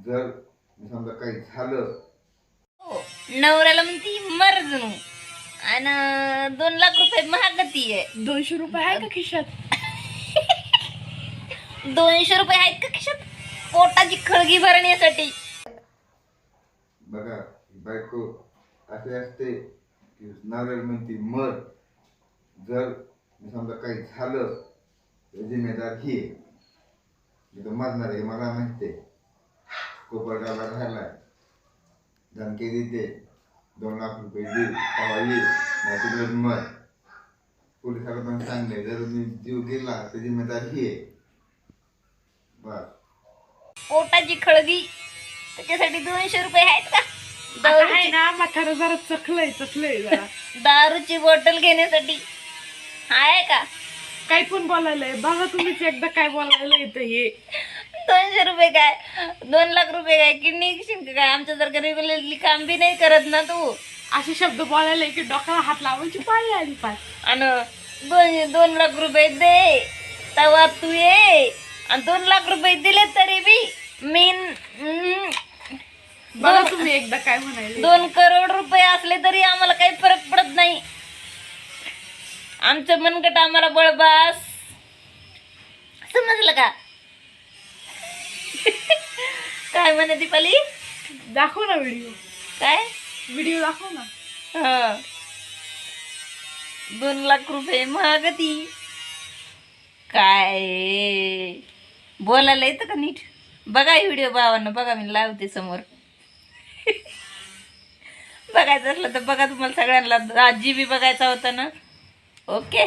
जर समजा काही झालं नवऱ्याला म्हणती मर जणू आणि 2 लाख रुपये महागती आहे. 200 रुपये आहे का खिशात? 200 रुपये आहेत का खिशात पोटाची खळगी भरण्यासाठी? बघा बायको असे असते की नवऱ्याला म्हणती मर, जर समजा काही झालं तर जिम्मेदार ही आहे. मी तर मरणार आहे मला माहिती आहे. कोपरगावला राहिलाय, धमकी देते 2 लाख रुपये देऊ तेव्हा ये, नाही तिकडे मर. पोलिसाला पण सांगले जर मी जीव गेला तर जिम्मेदार ही आहे. बस पोटाची खळगी त्याच्यासाठी 200 रुपये आहेत का? आता आहे ना म्हातारा जरा चखलंय जरा. दारूची बॉटल घेण्यासाठी आहे का? काही पण बोलायलंय बघा तुम्हीच एकदा काय बोलायला येतं हे. 200 रुपये काय 2 लाख रुपये काय किडनी काय? आमच्यासारखं रेग्युलरली काम बी नाही करत ना तू. असे शब्द बोलायला की डोक्याला हात लावायची पाळी आली पाय. आणि 2 लाख रुपये दे तेव्हा तू ये. आणि 2 लाख रुपये दिले तरी बी बघा तुम्ही एकदा काय म्हणाले. 2 करोड रुपये असले तरी आम्हाला काही फरक पडत नाही. आमचं मनगट आम्हाला बळबास. समजलं का? काय म्हणे दीपाली? दाखव ना व्हिडिओ. काय व्हिडिओ दाखव ना. हा 2 लाख रुपये महागती काय बोलायला येतं का नीट? बघा व्हिडिओ भावांना बघा, मी लावते समोर. बघायचं असलं तर बघा. तुम्हाला सगळ्यांना आजी बी बघायचा होता ना. ओके.